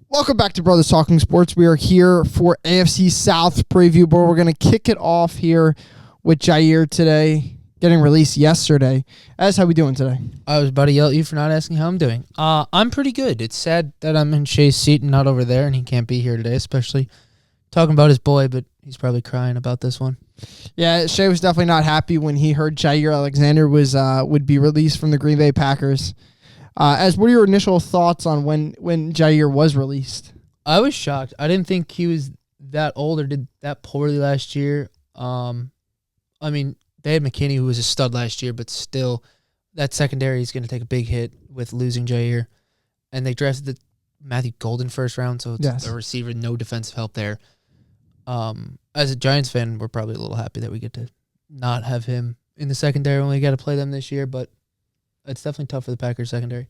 Welcome back to Brothers Talking Sports. We are here for AFC South preview, but we're going to kick it off here with Jaire today, getting released yesterday. How we doing today? I was about to yell at you for not asking how I'm doing. I'm pretty good. It's sad that I'm in Shay's seat and not over there, and he can't be here today, especially talking about his boy, but he's probably crying about this one. Yeah, Shay was definitely not happy when he heard Jarie Alexander would be released from the Green Bay Packers. What are your initial thoughts on when Jaire was released? I was shocked. I didn't think he was that old or did that poorly last year. I mean, they had McKinney, who was a stud last year, but still, that secondary is going to take a big hit with losing Jaire. And they drafted Matthew Golden first round, so it's a receiver, no defensive help there. As a Giants fan, we're probably a little happy that we get to not have him in the secondary when we got to play them this year, but it's definitely tough for the Packers secondary.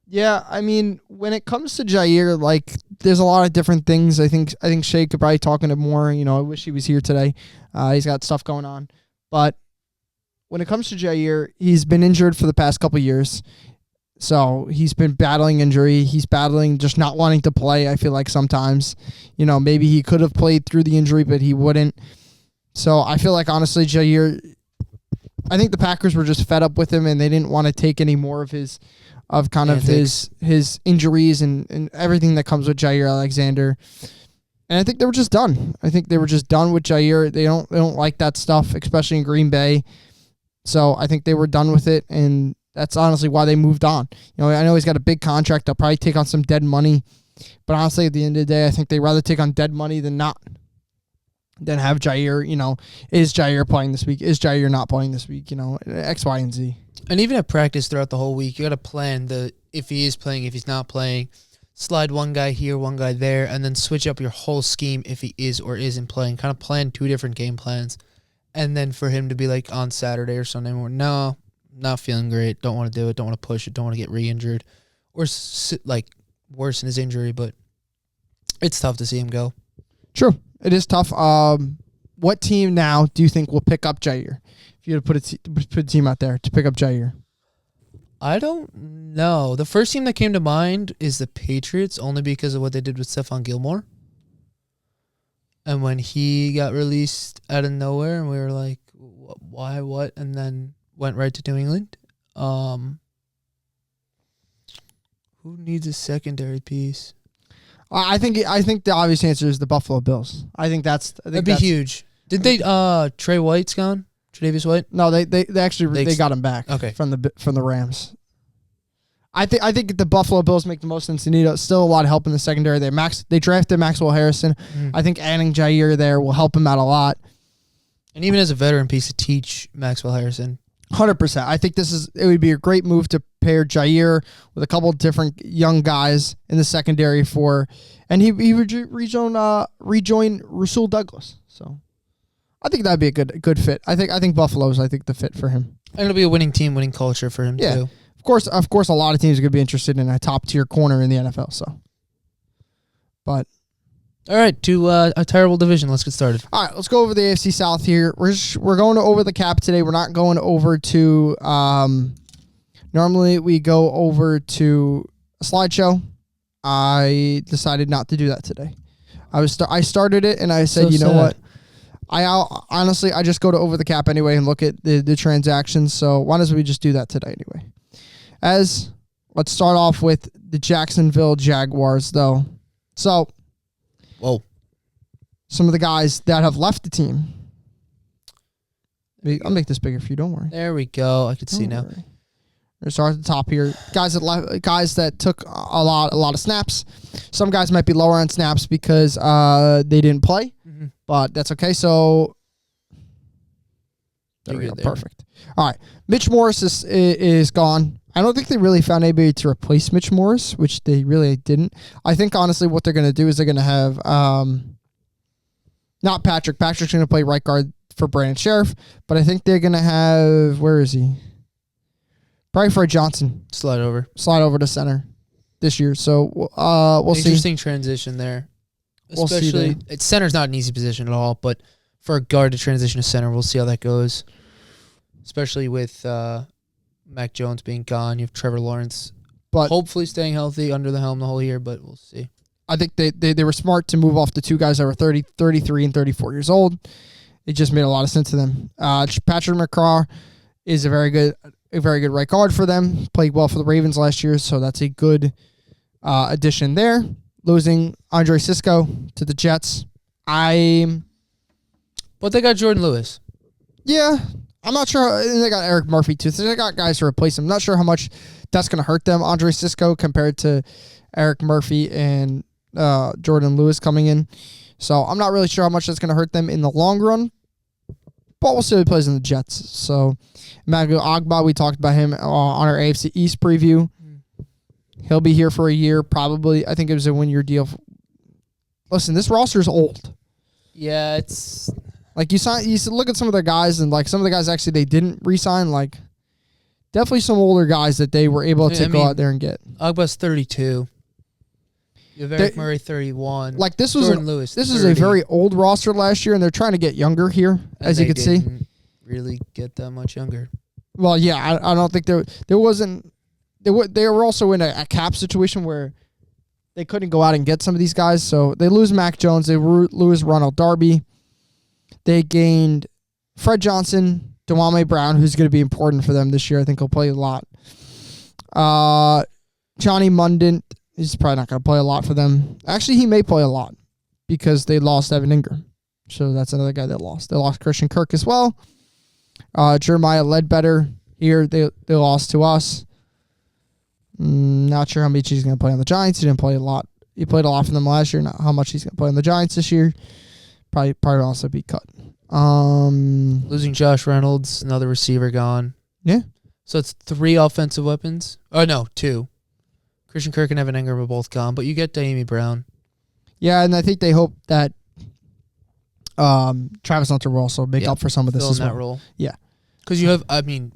Yeah, I mean, when it comes to Jaire, like, there's a lot of different things. I think Shay could probably talk into more. I wish he was here today. He's got stuff going on. But when it comes to Jaire, he's been injured for the past couple of years. So he's been battling injury. He's battling just not wanting to play, I feel like sometimes. Maybe he could have played through the injury, but he wouldn't. So I feel like, honestly, Jaire, I think the Packers were just fed up with him, and they didn't want to take any more of his injuries and everything that comes with Jaire Alexander. And I think they were just done. I think they were just done with Jaire. They don't like that stuff, especially in Green Bay. So I think they were done with it, and that's honestly why they moved on. I know he's got a big contract. They'll probably take on some dead money. But honestly, at the end of the day, I think they'd rather take on dead money than not. Then have Jaire, is Jaire playing this week? Is Jaire not playing this week? X, Y, and Z. And even at practice throughout the whole week, you got to plan if he is playing, if he's not playing, slide one guy here, one guy there, and then switch up your whole scheme if he is or isn't playing. Kind of plan two different game plans. And then for him to be like on Saturday or Sunday morning, no, not feeling great, don't want to do it, don't want to push it, don't want to get re-injured, or like worsen his injury, but it's tough to see him go. True. It is tough. What team now do you think will pick up Jaire? If you had to put a team out there to pick up Jaire. I don't know. The first team that came to mind is the Patriots, only because of what they did with Stephon Gilmore. And when he got released out of nowhere, and we were like, why, what? And then went right to New England. Who needs a secondary piece? I think the obvious answer is the Buffalo Bills. That'd be huge. Did they Trey White's gone? Tre'Davious White? No, they actually got him back. Okay. From the Rams. I think the Buffalo Bills make the most sense. They need still a lot of help in the secondary. They drafted Maxwell Harrison. Mm-hmm. I think adding Jaire there will help him out a lot. And even as a veteran piece to teach Maxwell Harrison. 100%. I think it would be a great move to pair Jaire with a couple of different young guys in the secondary and he would rejoin Rasul Douglas. So I think that'd be a good fit. I think Buffalo's the fit for him. And it'll be a winning team, winning culture for him too. Of course, a lot of teams are going to be interested in a top tier corner in the NFL. So, but. All right, to a terrible division. Let's get started. All right, let's go over the AFC South here. We're going over the cap today. We're not going over to. Normally we go over to a slideshow. I decided not to do that today. I started it and I said, know what? I just go to over the cap anyway and look at the transactions. So why don't we just do that today anyway? Let's start off with the Jacksonville Jaguars though. So. Whoa. Some of the guys that have left the team. I'll make this bigger for you. Don't worry. There we go. I can see now. We're start at the top here. Guys that took a lot of snaps. Some guys might be lower on snaps because they didn't play, but that's okay. So there we go. Perfect. All right. Mitch Morris is gone. I don't think they really found anybody to replace Mitch Morris, which they really didn't. I think, honestly, what they're going to do is they're going to have not Patrick. Patrick's going to play right guard for Brandon Sheriff, but I think they're going to have, where is he? Probably Fred Johnson. Slide over to center this year. So we'll see. Interesting transition there. Especially, center's not an easy position at all, but for a guard to transition to center, we'll see how that goes. Especially with Mac Jones being gone. You have Trevor Lawrence, but hopefully staying healthy under the helm the whole year, but we'll see. I think they were smart to move off the two guys that were 30, 33, and 34 years old. It just made a lot of sense to them. Patrick McCraw is a very good right guard for them. Played well for the Ravens last year, so that's a good addition there. Losing Andre Cisco to the Jets. But they got Jordan Lewis. Yeah, I'm not sure. And they got Eric Murphy, too. So they got guys to replace him. I'm not sure how much that's going to hurt them, Andre Cisco, compared to Eric Murphy and Jordan Lewis coming in. So I'm not really sure how much that's going to hurt them in the long run. But we'll see who plays in the Jets. So Emmanuel Agba, we talked about him on our AFC East preview. He'll be here for a year, probably. I think it was a one-year deal. Listen, this roster is old. Yeah, it's... Like, you look at some of their guys, and, like, some of the guys actually they didn't re-sign. Like, definitely some older guys that they were able to go out there and get. Agba's 32. You have Eric Murray, 31. Like, this was Jordan Lewis, this is a very old roster last year, and they're trying to get younger here, as you can see. Really get that much younger. Well, yeah, I don't think there wasn't. They were also in a cap situation where they couldn't go out and get some of these guys. So they lose Mac Jones. They lose Ronald Darby. They gained Fred Johnson, Dewame Brown, who's going to be important for them this year. I think he'll play a lot. Johnny Mundant is probably not going to play a lot for them. Actually, he may play a lot because they lost Evan Ingram. So that's another guy they lost. They lost Christian Kirk as well. Jeremiah Ledbetter here. They lost to us. Not sure how much he's going to play on the Giants. He didn't play a lot. He played a lot for them last year. Not how much he's going to play on the Giants this year. Probably also be cut. Losing Josh Reynolds, another receiver gone. Yeah. So it's 3 offensive weapons. Oh, no, 2. Christian Kirk and Evan Ingram are both gone, but you get Dewame Brown. Yeah, and I think they hope that Travis Hunter will also make up for some of this as well. That role. Yeah. Because you have,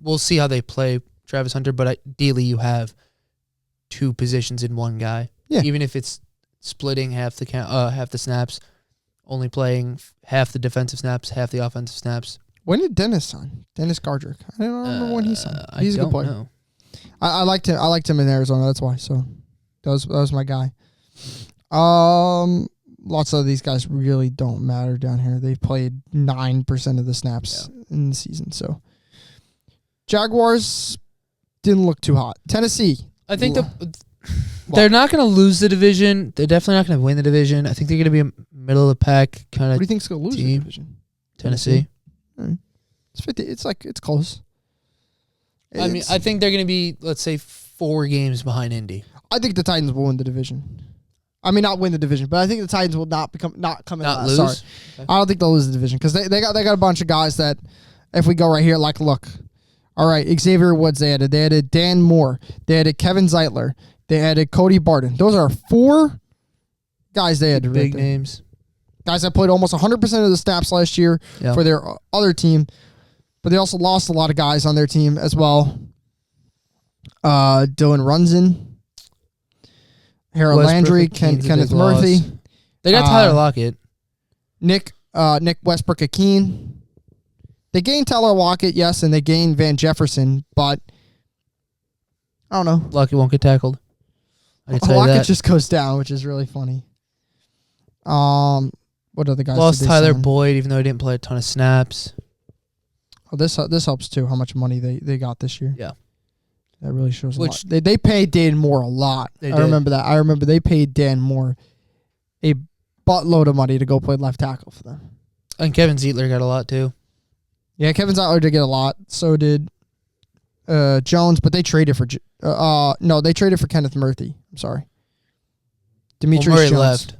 we'll see how they play Travis Hunter, but ideally you have 2 positions in one guy. Yeah. Even if it's splitting half the snaps, only playing half the defensive snaps, half the offensive snaps. When did Dennis sign? Dennis Gardrick. I don't remember when he signed. He's a good player. Know. I liked him. I liked him in Arizona. That's why. So that was my guy. Lots of these guys really don't matter down here. They've played 9% of the snaps in the season. So Jaguars didn't look too hot. Tennessee. I think they're not going to lose the division. They're definitely not going to win the division. I think they're going to be a middle of the pack kind of. What do you think's going to lose the division? Tennessee. Right. It's 50. It's close. I think they're going to be, let's say, 4 games behind Indy. I think the Titans will win the division. I mean, not win the division, but I think the Titans will not come in last. Lose. Sorry, okay. I don't think they'll lose the division because they got a bunch of guys that, if we go right here, like look. All right, Xavier Woods they added Dan Moore, they added Kevin Zeitler, they added Cody Barton. Those are 4 guys they added. Big names. Guys that played almost 100% of the snaps last year for their other team, but they also lost a lot of guys on their team as well. Dylan Runzin, Harold Landry, Kenneth Murphy. They got Tyler Lockett. Nick Westbrook-Akeen. They gained Tyler Lockett, yes, and they gained Van Jefferson, but I don't know. Lockett won't get tackled. Lockett just goes down, which is really funny. What other guys? Lost Tyler sign? Boyd, even though he didn't play a ton of snaps. Oh, this helps too. How much money they got this year? Yeah, that really shows a lot. They paid Dan Moore a lot. I remember that. I remember they paid Dan Moore a buttload of money to go play left tackle for them. And Kevin Zeitler got a lot too. Yeah, Kevin Zeitler did get a lot. So did Jones, but they traded for they traded for Kenneth Murphy. I'm sorry. Demetrius Murray Jones. left.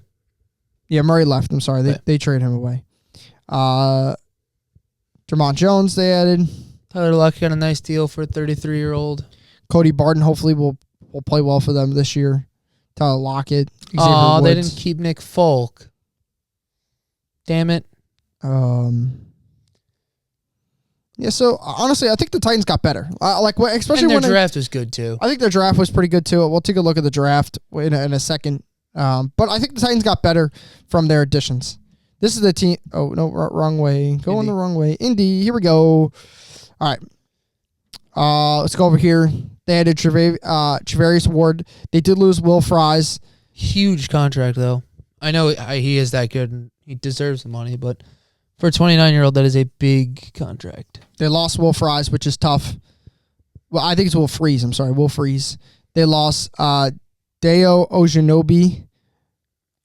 Yeah, Murray left. I'm sorry. They traded him away. Jermont Jones they added. Tyler Lockett got a nice deal for a 33-year-old. Cody Barton hopefully will play well for them this year. Tyler Lockett. Oh, they didn't keep Nick Folk. Damn it. Yeah, so honestly, I think the Titans got better. Especially and when their draft was good too. I think their draft was pretty good too. We'll take a look at the draft in a second. But I think the Titans got better from their additions. This is the team. Oh no, wrong way. Going the wrong way. Indy. Here we go. All right. Let's go over here. They added Travarius Ward. They did lose Will Fries. Huge contract, though. I know he is that good and he deserves the money, but for a 29-year-old, that is a big contract. They lost Will Fries, which is tough. Well, I think it's Will Freeze. I'm sorry, Will Freeze. They lost Deo Ojanobi.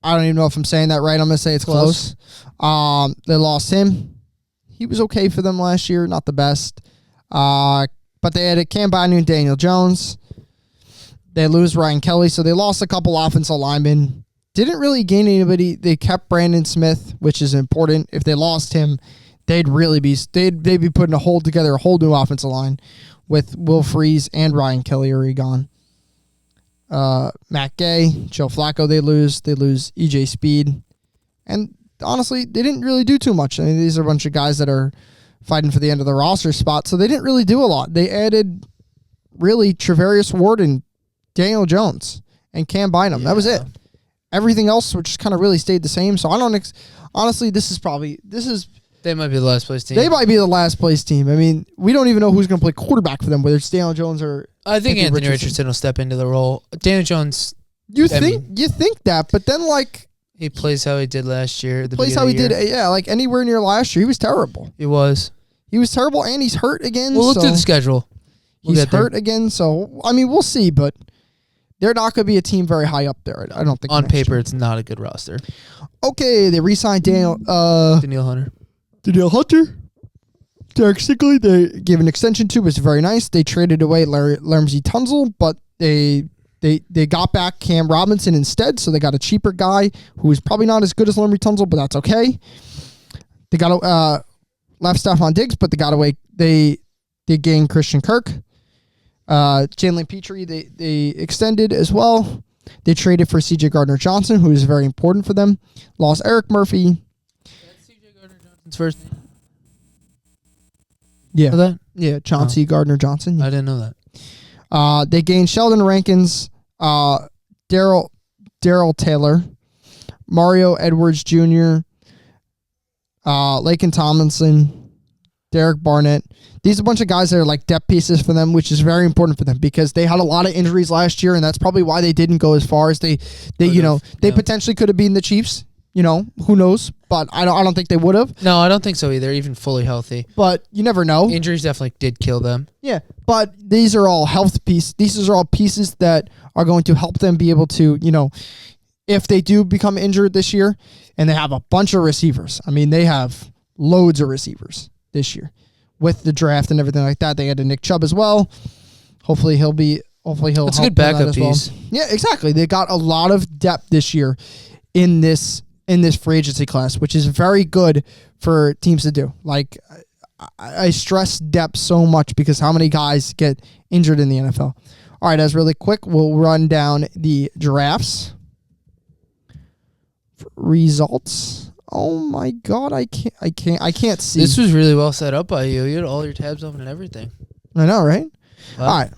I don't even know if I'm saying that right. I'm going to say it's close. They lost him. He was okay for them last year, not the best. But they added Cam Bynum and Daniel Jones. They lose Ryan Kelly, so they lost a couple offensive linemen. Didn't really gain anybody. They kept Brandon Smith, which is important. If they lost him, they'd be putting a whole new offensive line with Will Freeze and Ryan Kelly already gone. Matt Gay, Joe Flacco, they lose. They lose EJ Speed. And honestly, they didn't really do too much. I mean, these are a bunch of guys that are fighting for the end of the roster spot, so they didn't really do a lot. They added really Travarius Ward and Daniel Jones and Cam Bynum. Yeah. That was it. Everything else, which kind of really stayed the same. So I don't honestly, they might be the last place team. They might be the last place team. I mean, we don't even know who's going to play quarterback for them, whether it's Daniel Jones or I think Anthony Richardson will step into the role. Daniel Jones. You think that, but then he plays how he did last year. Yeah, like anywhere near last year, he was terrible. He was terrible, and he's hurt again. We'll look through the schedule. He's hurt again, so I mean, we'll see, but they're not going to be a team very high up there. I don't think. On paper, it's not a good roster. Okay, they re-signed Daniel Hunter. Derek Stingley, they gave an extension to, was very nice. They traded away Laramsey Tunzel, but they got back Cam Robinson instead, so they got a cheaper guy who is probably not as good as Laramsey Tunzel, but that's okay. They got left Stephon Diggs, but they gained Christian Kirk. Jalen Petrie, they extended as well. They traded for C.J. Gardner-Johnson, who is very important for them. Lost Eric Murphy. That's C.J. Gardner-Johnson's first name? Yeah. Know that? Yeah, Chauncey Gardner-Johnson. I didn't know that. They gained Sheldon Rankins, Daryl Taylor, Mario Edwards Jr., Laken Tomlinson, Derek Barnett. These are a bunch of guys that are like depth pieces for them, which is very important for them because they had a lot of injuries last year, and that's probably why they didn't go as far as they potentially could have beaten the Chiefs. Who knows? But I don't think they would have. No, I don't think so either, even fully healthy. But you never know. Injuries definitely did kill them. Yeah, but these are all health pieces. These are all pieces that are going to help them be able to, if they do become injured this year, and they have a bunch of receivers. I mean, they have loads of receivers this year with the draft and everything like that. They had a Nick Chubb as well. Hopefully he'll That's a good backup piece. Well. Yeah, exactly. They got a lot of depth this year in this free agency class, which is very good for teams to do. Like, I stress depth so much because how many guys get injured in the NFL. All right, as really quick, we'll run down the drafts results. Oh my God, I can't see. This was really well set up by you. You had all your tabs open and everything. I know, right? All right,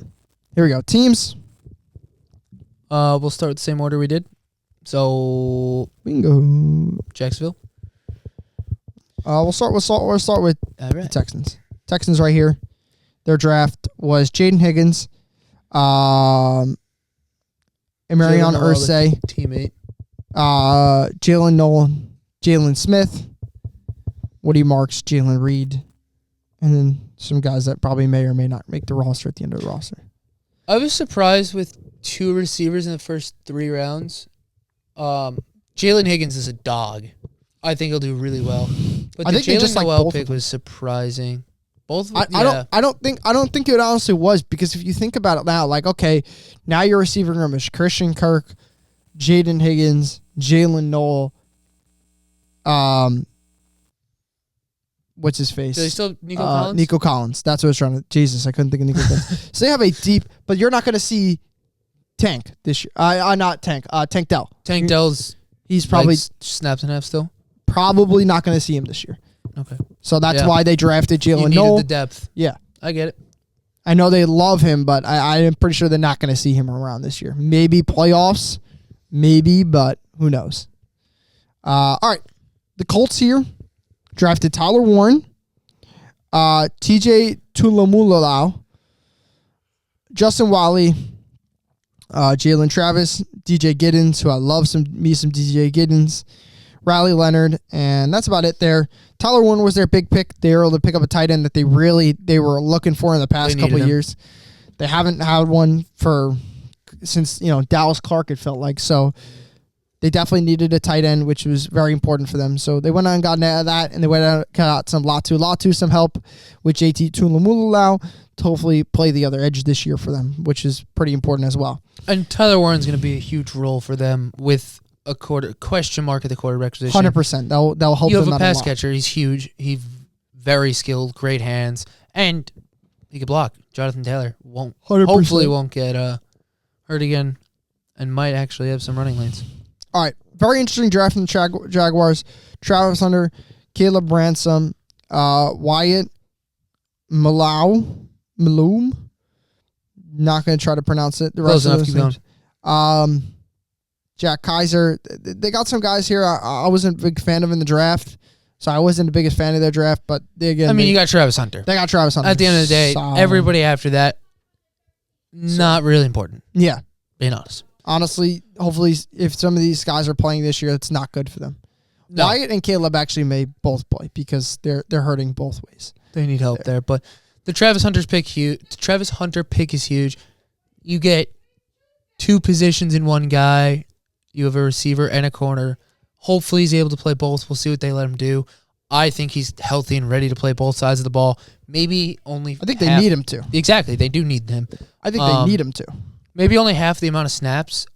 here we go. Teams. We'll start with the same order we did. So we can go Jacksonville. We'll start with the Texans. Texans right here. Their draft was Jaden Higgins, Emarion Irsay, teammate, Jalen Nolan, Jalen Smith, Woody Marks, Jalen Reed, and then some guys that probably may or may not make the roster at the end of the roster. I was surprised with 2 receivers in the first 3 rounds. Jalen Higgins is a dog. I think he'll do really well. But the Jalen Noel pick was surprising. Both. I don't think it honestly was, because if you think about it now, like, okay, now your receiving room is Christian Kirk, Jaden Higgins, Jalen Noel. What's his face? Do they still Nico Collins? Nico Collins. That's what I was trying to. Jesus, I couldn't think of Nico Collins. So they have a deep, but you're not going to see Tank this year. Not Tank. Tank Dell. Tank Dell's. He's probably snaps in half still. Probably not going to see him this year. Okay. So that's why they drafted Jalen Noel. The depth. Yeah, I get it. I know they love him, but I am pretty sure they're not going to see him around this year. Maybe playoffs, maybe, but who knows? All right, the Colts here drafted Tyler Warren, TJ Tulamulalau, Justin Wally, Jalen Travis, DJ Giddens, who I love some DJ Giddens, Riley Leonard, and that's about it there. Tyler Warren was their big pick. They were able to pick up a tight end that they were looking for in the past couple of years. They haven't had one since Dallas Clark, it felt like. So they definitely needed a tight end, which was very important for them. So they went out and got that, and they went out and got some Latu some help with JT Tuimoloau to hopefully play the other edge this year for them, which is pretty important as well. And Tyler Warren's going to be a huge role for them with a question mark at the quarterback position. 100%. That'll help them out a lot. You have a pass catcher. He's huge. He's very skilled, great hands, and he can block. Jonathan Taylor 100%. Hopefully won't get hurt again and might actually have some running lanes. All right. Very interesting draft from the Jaguars. Travis Hunter, Caleb Ransom, Wyatt Malum. Not going to try to pronounce it. The rest of those names. Jack Kaiser. They got some guys here I wasn't a big fan of in the draft. So I wasn't the biggest fan of their draft, but you got Travis Hunter. They got Travis Hunter. At the end of the day, everybody after that, not really important. Yeah. Being honest. Honestly, hopefully, if some of these guys are playing this year, it's not good for them. No. Wyatt and Caleb actually may both play because they're hurting both ways. They need help there. But the Travis Hunter pick is huge. You get two positions in one guy. You have a receiver and a corner. Hopefully he's able to play both. We'll see what they let him do. I think he's healthy and ready to play both sides of the ball. Maybe only I think they need him to. Exactly. They do need him. I think they need him to. Maybe only half the amount of snaps.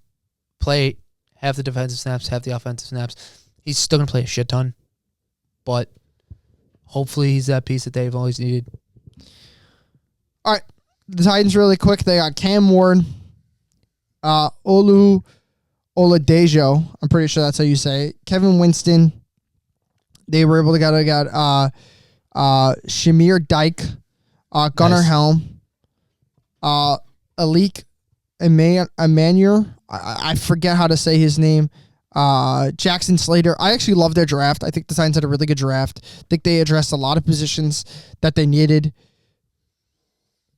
Play half the defensive snaps, half the offensive snaps. He's still going to play a shit ton. But hopefully he's that piece that they've always needed. All right. The Titans really quick. They got Cam Ward, Oladejo. I'm pretty sure that's how you say it. Kevin Winston. They were able to get Shamir Dyke, Gunnar Helm, Alik Emmanuel. I forget how to say his name. Jackson Slater. I actually love their draft. I think the Titans had a really good draft. I think they addressed a lot of positions that they needed.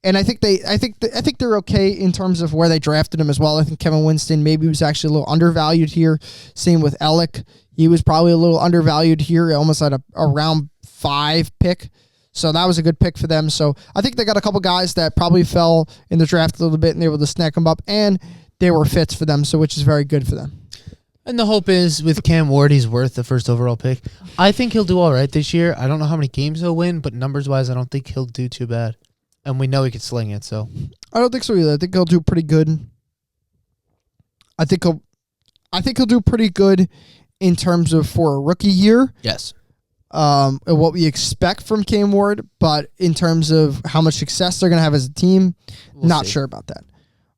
And I think they're okay in terms of where they drafted him as well. I think Kevin Winston maybe was actually a little undervalued here. Same with Alec. He was probably a little undervalued here, almost at a round 5 pick. So that was a good pick for them. So I think they got a couple guys that probably fell in the draft a little bit and they were able to snack them up, and they were fits for them, so which is very good for them. And the hope is with Cam Ward, he's worth the first overall pick. I think he'll do all right this year. I don't know how many games he'll win, but numbers-wise, I don't think he'll do too bad. And we know he can sling it, so. I don't think so either. I think he'll do pretty good. I think he'll do pretty good in terms of for a rookie year. Yes. And what we expect from Cam Ward, but in terms of how much success they're going to have as a team, not sure about that.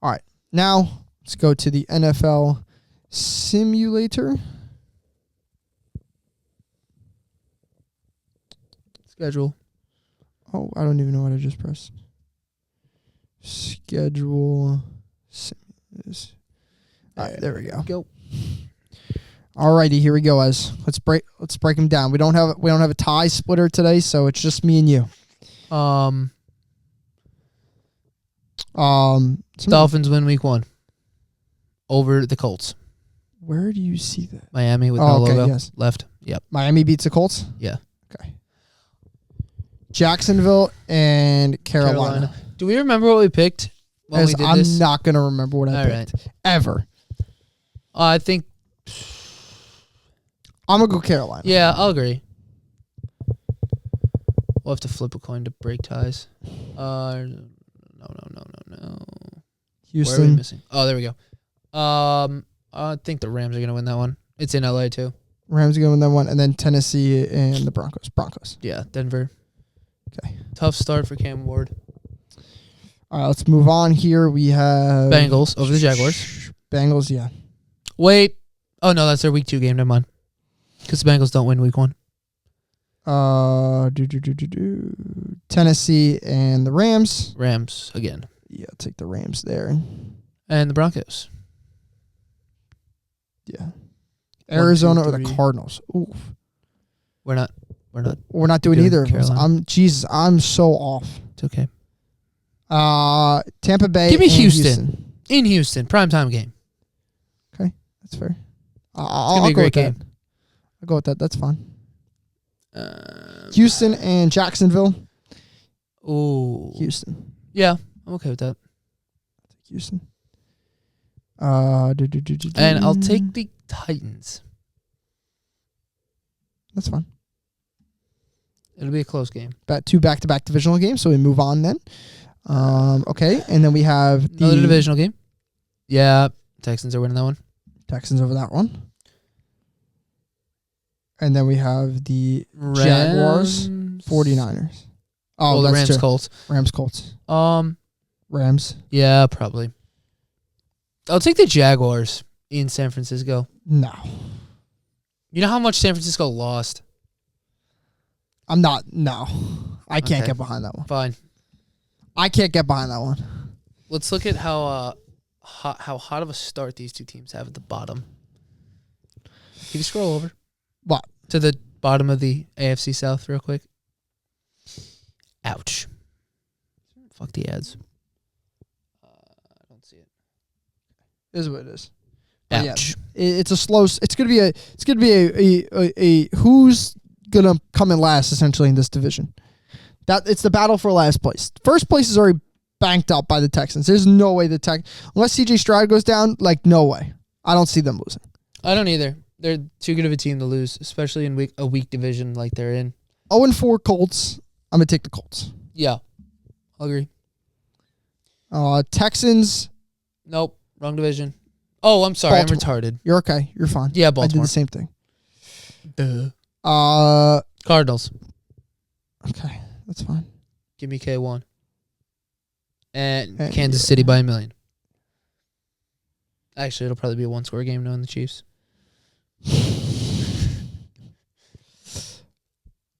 All right. Now, let's go to the NFL simulator. Schedule. Oh, I don't even know what I just pressed. Schedule. All right, there we go. Alrighty, here we go. Let's break them down. We don't have a tie splitter today, so it's just me and you. Dolphins win week 1 over the Colts. Where do you see that? Miami with no logo left. Yep. Miami beats the Colts? Yeah. Okay. Jacksonville and Carolina. Do we remember what we picked when we did this? I'm not going to remember what I picked. Right. Ever. I think... I'm going to go Carolina. Yeah, I'll agree. We'll have to flip a coin to break ties. No. Houston. Where are we missing? Oh, there we go. I think the Rams are going to win that one. It's in LA too. Rams are going to win that one, and then Tennessee and the Broncos. Yeah, Denver. Okay. Tough start for Cam Ward. All right, let's move on here. We have Bengals over the Jaguars. Bengals, yeah. Wait. Oh, no, that's their week 2 game. Never mind. Because the Bengals don't win week 1. Tennessee and the Rams. Rams again. Yeah, I'll take the Rams there. And the Broncos. Yeah. Arizona or the Cardinals. Oof. We're not doing either of those. I'm so off. It's okay. Tampa Bay. Give me Houston. In Houston, primetime game. Okay, that's fair. It's I'll gonna be a go great with game. that. I'll go with that. That's fine. Houston and Jacksonville. Ooh. Houston. Yeah, I'm okay with that. Houston. And I'll take the Titans. That's fine. It'll be a close game. Two back-to-back divisional games, so we move on then. Okay, and then we have Another divisional game. Yeah, Texans are winning that one. Texans over that one. And then we have the Jaguars, 49ers. Oh, the that's Rams true. Colts. Rams, Colts. Rams. Yeah, probably. I'll take the Jaguars in San Francisco. No. You know how much San Francisco lost? I'm not. No. I can't Okay. get behind that one. Fine. I can't get behind that one. Let's look at how hot of a start these two teams have at the bottom. Can you scroll over? What? To the bottom of the AFC South real quick. Ouch. Fuck the ads. I don't see it. It is what it is. But Ouch. yeah, it's a slow. It's gonna be a who's gonna come in last essentially in this division. That it's the battle for last place. First place is already banked up by the Texans. There's no way unless CJ Stroud goes down, like no way. I don't see them losing. I don't either. They're too good of a team to lose, especially in a weak division like they're in. 0-4 Colts. I'm gonna take the Colts. Yeah, I'll agree. Texans. Nope, wrong division. Oh, I'm sorry, Baltimore. I'm retarded. You're okay. You're fine. Yeah, I did Baltimore. the same thing. Duh. Cardinals. Okay, that's fine. Give me K1. And And Kansas yeah. City by 1 million. Actually, it'll probably be a one-score game knowing the Chiefs.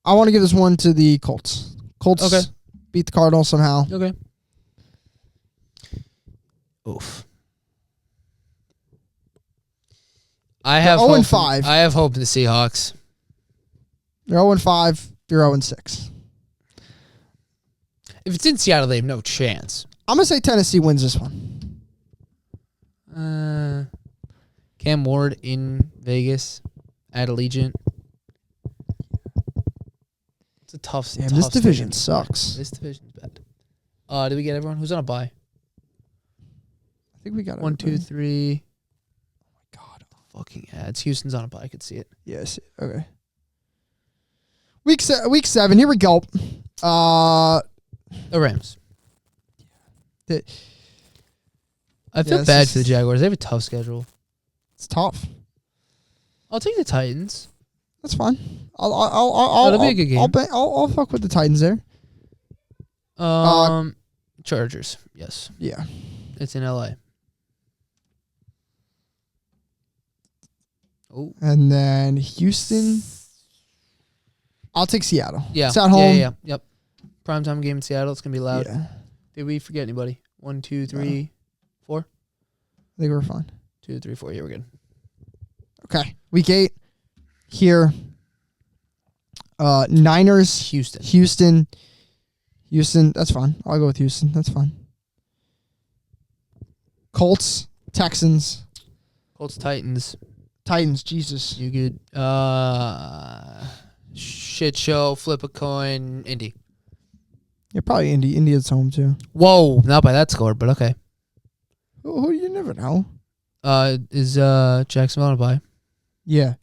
I want to give this one to the Colts. Colts Okay. beat the Cardinals somehow. Okay. Oof. I have 0-5. I have hope in the Seahawks. You're 0-5. You're 0-6. If it's in Seattle, they have no chance. I'm gonna say Tennessee wins this one. Cam Ward in Vegas at Allegiant. It's a tough. Damn, tough this division stadium. sucks. This division's bad. Did we get everyone? Who's on a bye? I think we got 1, 2, 3. Oh my God. Fucking ads. Houston's on a bye. I could see it. Yes. Okay. Week 7. Here we go. The Rams. The- I feel Yeah, bad for the Jaguars. They have a tough schedule. It's tough. I'll take the Titans. That's fine. That'll be a good game. I'll fuck with the Titans there. Chargers. Yes, Yeah. it's in LA. Oh, And then Houston. I'll take Seattle. yeah. It's at home. Yeah. Yep. Primetime game in Seattle. It's gonna be loud. Yeah. Did we forget anybody? 1, 2, 3, 4. I think we're fine. 2, 3, 4. Yeah, we're good. Okay. Week 8. Here. Niners. Houston. Houston. That's fine. I'll go with Houston. That's fine. Colts. Texans. Colts. Titans. Titans. Jesus. You good? Shit show. Flip a coin. Indy. Yeah, probably Indy. Indy's home too. Whoa, not by that score, but okay. Who you never know. Is Jacksonville on a bye? Yeah.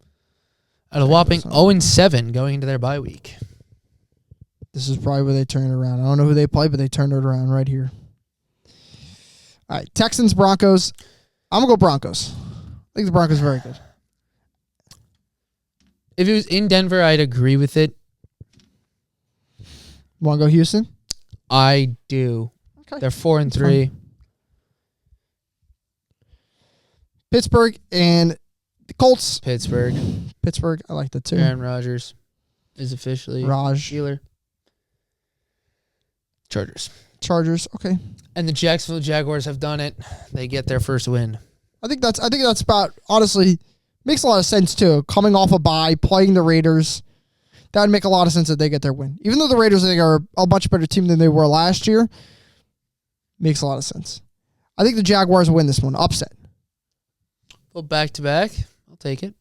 At a whopping 0-7 going into their bye week. This is probably where they turn it around. I don't know who they play, but they turned it around right here. All right, Texans, Broncos. I'm going to go Broncos. I think the Broncos are very good. If it was in Denver, I'd agree with it. Want to go Houston? I do. Okay. They're 4-3. Pittsburgh and the Colts. Pittsburgh. I like that too. Aaron Rodgers is officially Steeler. Chargers. Okay. And the Jacksonville Jaguars have done it. They get their first win. I think that's about, honestly, makes a lot of sense too. Coming off a bye, playing the Raiders. That would make a lot of sense that they get their win. Even though the Raiders, I think, are a much better team than they were last year, makes a lot of sense. I think the Jaguars win this one. Upset. Well, back-to-back. I'll take it.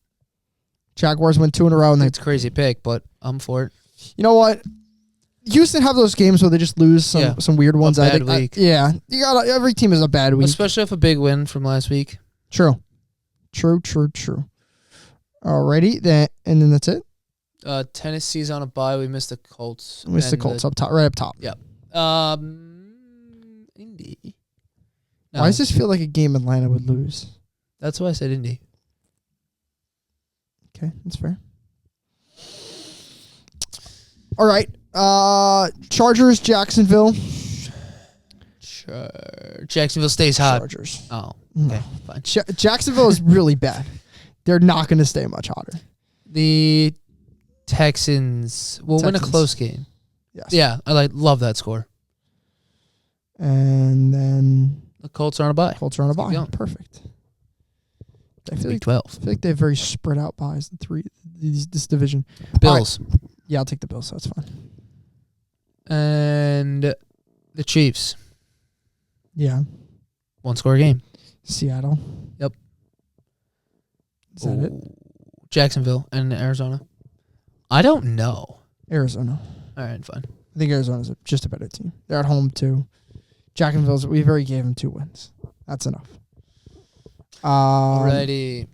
Jaguars win 2 in a row. And It's a crazy pick, but I'm for it. You know what? Houston have those games where they just lose some weird ones. A bad week. You got every team is a bad week. Especially off a big win from last week. True. Alrighty, and then that's it. Tennessee's on a bye. We missed the Colts. We missed the Colts right up top. Yep. Indy. No. Why does this feel like a game Atlanta would lose? That's why I said Indy. Okay, that's fair. All right. Chargers, Jacksonville. Jacksonville stays hot. Chargers. Oh, No. okay, fine. Jacksonville is really bad. They're not going to stay much hotter. The Texans will win a close game. Yes. Yeah, I love that score. And then The Colts are on a bye. Colts are on a bye. going. Perfect. I feel Big like 12. they have very spread out buys. This division. Bills. Right. Yeah, I'll take the Bills. That's fine. And the Chiefs. Yeah. One-score game. Seattle. Yep. Is that it? Jacksonville and Arizona. I don't know. Arizona. All right, fine. I think Arizona's just a better team. They're at home too. Jacksonville's. We've already gave them 2 wins. That's enough. Alrighty.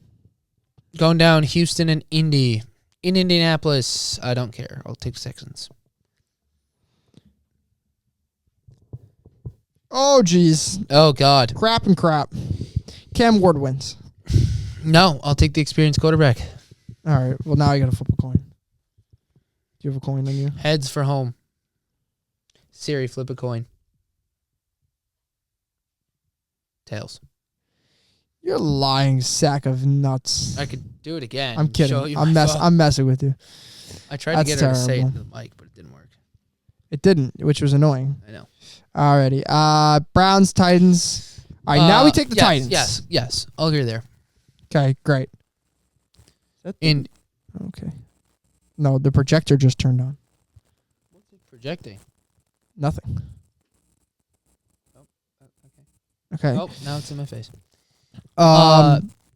Going down Houston and Indy. In Indianapolis, I don't care. I'll take the Texans. Oh, geez. Oh, God. Crap and crap. Cam Ward wins. No, I'll take the experienced quarterback. All right. Well, now I got to flip a coin. Do you have a coin on you? Heads for home. Siri, flip a coin. Tails. You're a lying sack of nuts. I could do it again. I'm kidding. Show you I'm my phone. I'm messing with you. I tried to get her to say it terrible. to the mic, but it didn't work. It didn't, which was annoying. I know. Alrighty. Browns, Titans. All right, now we take the Titans. Yes. I'll agree there. Okay, great. Okay. No, the projector just turned on. What's it projecting? Nothing. Okay. Okay. Oh, now it's in my face.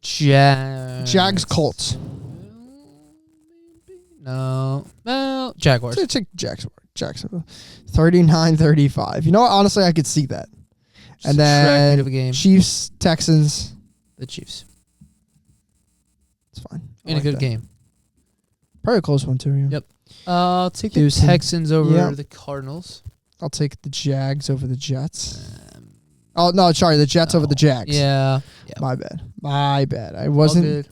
Jags, Colts. No. Well, Jaguars. Let's take Jacksonville. 39-35. You know what? Honestly, I could see that. And then of a game. Chiefs, Texans. The Chiefs. It's fine. In a good game. Probably a close one, too. Yeah. Yep. I'll take the Houston. Texans over Yeah. the Cardinals. I'll take the Jags over the Jets. Oh, no, sorry. The Jets over the Jags. Yeah. My bad. I wasn't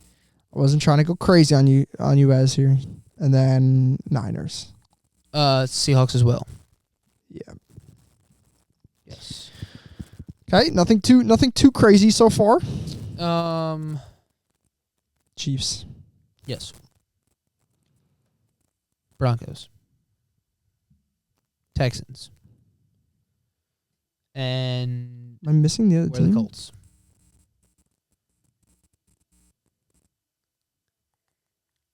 trying to go crazy on you as here. And then Niners. Seahawks as well. Yeah. Yes. Okay, nothing too crazy so far. Chiefs. Yes. Broncos. Texans. And Am I missing the other where are team? the Colts?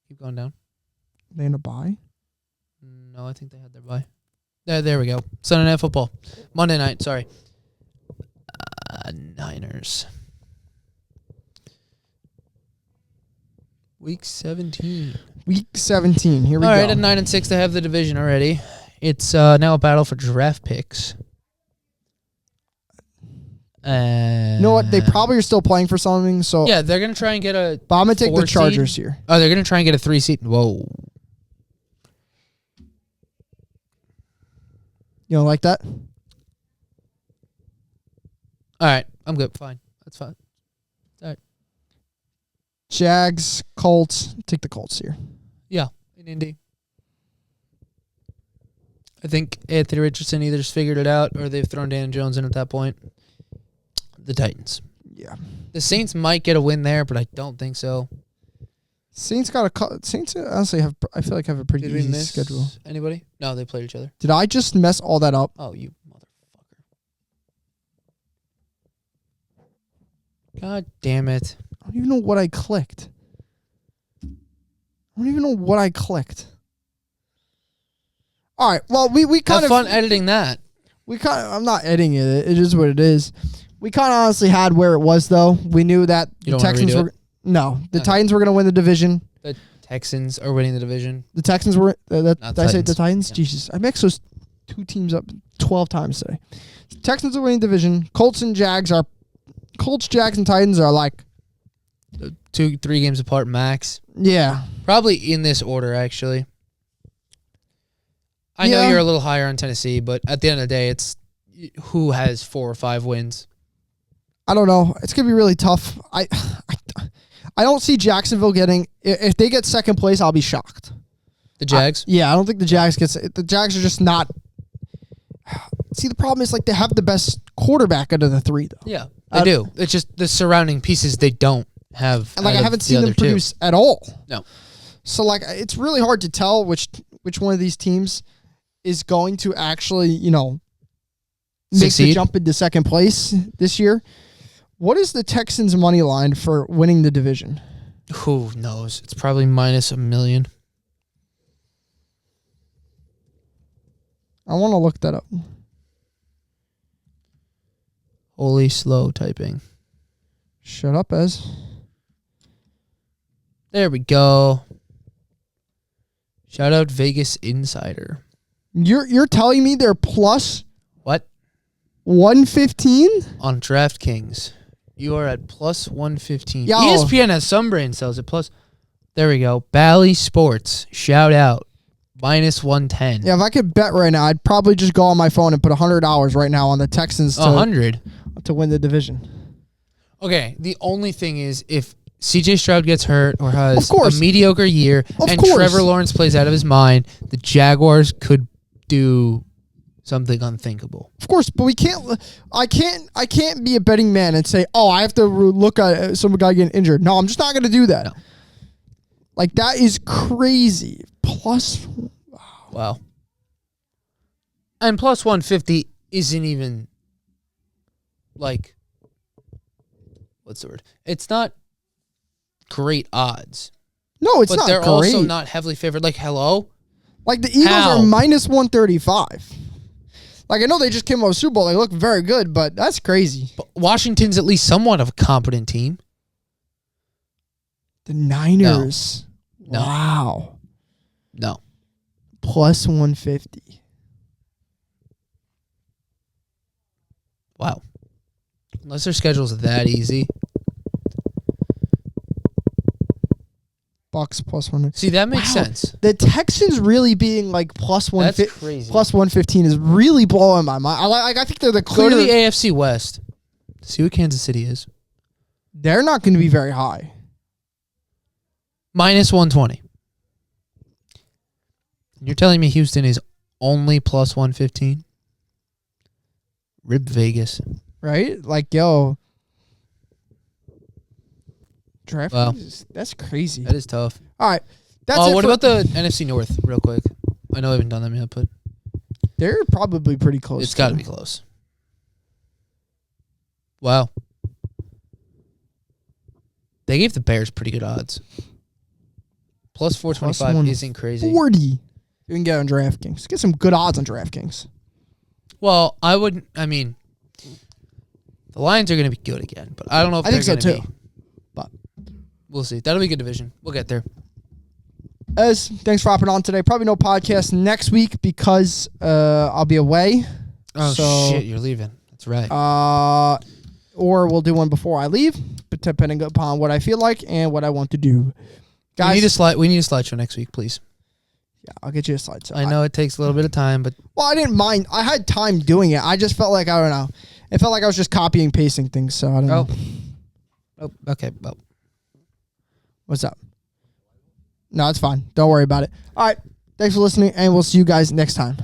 Keep going down. They in a bye? No, I think they had their bye. There we go. Sunday Night Football. Monday night, sorry. Niners. Week 17. Week 17. Here we go. All right, at 9-6, they have the division already. It's now a battle for draft picks. You know what? They probably are still playing for something. So yeah, they're gonna try and get a. But I'm gonna take the 4 Chargers seed. here. Oh, they're gonna try and get a 3 seed. Whoa. You don't like that? All right, I'm good. Fine, that's fine. All right. Jags, Colts. Take the Colts here. Yeah, in Indy. I think Anthony Richardson either just figured it out or they've thrown Dan Jones in at that point. The Titans. Yeah. The Saints might get a win there, but I don't think so. Saints honestly I feel like have a pretty Did we easy miss schedule. anybody? No, they played each other. Did I just mess all that up? Oh, you motherfucker. God damn it. I don't even know what I clicked. All right. Well, we kind Have of fun editing that. I'm not editing it. It is what it is. We kind of honestly had where it was, though. We knew that the Texans were... No, the Titans were going to win the division. The Texans are winning the division. The Texans were... did I say the Titans? Yeah. Jesus. I mixed those two teams up 12 times today. The Texans are winning the division. Colts, Jags, and Titans are like... 2-3 games apart max. Yeah. Probably in this order, actually. I know you're a little higher on Tennessee, but at the end of the day, it's who has 4 or 5 wins. I don't know. It's going to be really tough. I don't see Jacksonville getting... If they get second place, I'll be shocked. The Jags? I don't think the Jags gets... The Jags are just not... See, the problem is, like, they have the best quarterback out of the 3, though. Yeah, they do. It's just the surrounding pieces they don't have. And, like, I haven't seen them produce at all. No. So, like, it's really hard to tell which one of these teams is going to actually, make the jump into second place this year. What is the Texans' money line for winning the division? Who knows? It's probably minus $1 million. I want to look that up. Holy slow typing. Shut up, Ez. There we go. Shout out Vegas Insider. You're telling me they're plus what? 115 on DraftKings. You are at plus 115. Yo. ESPN has some brain cells at plus. There we go. Bally Sports. Shout out. Minus 110. Yeah, if I could bet right now, I'd probably just go on my phone and put $100 right now on the Texans to win the division. Okay, the only thing is if CJ Stroud gets hurt or has a mediocre year Trevor Lawrence plays out of his mind, the Jaguars could do something unthinkable. Of course, but we can't. I can't be a betting man and say, "Oh, I have to look at some guy getting injured." No, I'm just not going to do that. No. Like, that is crazy. Plus, wow. And plus 150 isn't even like, what's the word? It's not great odds. No, it's not great. But they're also not heavily favored. Like, hello? Like, the Eagles are minus 135. Like, I know they just came out of Super Bowl. They look very good, but that's crazy. But Washington's at least somewhat of a competent team. The Niners. No. Wow. No. Plus 150. Wow. Unless their schedule's that easy. Bucks plus 150. See, that makes sense. The Texans really being like plus 150. That's crazy. Plus 115 is really blowing my mind. I think they're the clear. Go to the AFC West. See what Kansas City is. They're not going to be very high. Minus 120. You're telling me Houston is only plus 115? Rip Vegas. Right? Like, yo. Draft. Wow. That's crazy. That is tough. All right. That's what about the NFC North, real quick? I know I haven't done them yet, but they're probably pretty close. It's got to be close. Wow. They gave the Bears pretty good odds. Plus 425 isn't crazy. 40. You can get on DraftKings. Get some good odds on DraftKings. Well, I mean, the Lions are going to be good again, but I don't know if they're going to be. I think so, too. But we'll see. That'll be a good division. We'll get there. Ez, thanks for hopping on today. Probably no podcast next week because I'll be away. Oh, shit, you're leaving. That's right. Or we'll do one before I leave, but depending upon what I feel like and what I want to do. Guys, we need a slideshow next week, please. Yeah, I'll get you a slideshow. I know it takes a little bit of time, but... Well, I didn't mind. I had time doing it. I just felt like, I don't know. It felt like I was just copying, pasting things, so I don't know. Oh, okay. Well. What's up? No, it's fine. Don't worry about it. All right. Thanks for listening, and we'll see you guys next time.